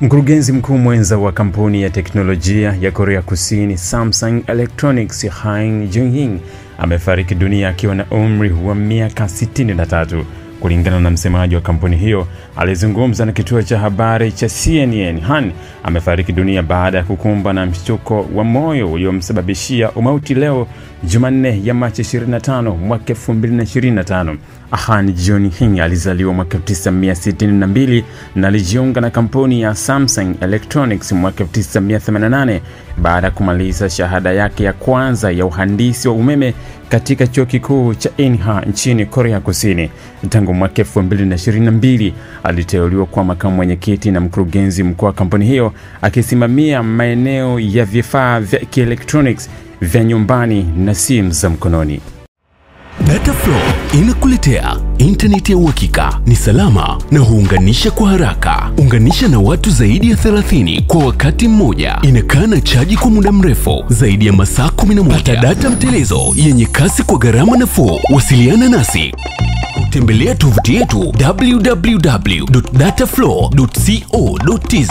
Mkurugenzi mkuu mwenza wa kampuni ya teknolojia ya Korea Kusini Samsung Electronics Han Jung-hing amefariki dunia akiwa na umri wa miaka 63. Kulingana na msemaji wa kampuni hiyo alizungumza na kituo cha habari cha CNN, Han amefariki dunia baada ya kukumbwa na mshtuko wa moyo uliomsababishia umauti leo Jumanne ya Machi 25 mwaka 2025. Han Jung-hing alizaliwa mwaka 1962 na alijiunga na kampuni ya Samsung Electronics mwaka 1988 baada ya kumaliza shahada yake ya kwanza ya uhandisi wa umeme katika chuo kikuu cha Inha nchini Korea Kusini. Tangu mwaka 2022 aliteuliwa kwa makamu mwenyekiti na mkurugenzi mkuu wa kampuni hiyo, akisimamia maeneo ya vifaa vya kielektronics vya nyumbani na simu za mkononi. Dataflow inakuletea internet ya uhakika, ni salama na huunganisha kwa haraka. Unganisha na watu zaidi ya 30 kwa wakati mmoja. Inakaa na chaji kwa muda mrefu zaidi ya masaa 11. Pata data mtelezo yenye kasi kwa gharama nafuu. Wasiliana nasi. Tembelea tovuti yetu www.dataflow.co.tz.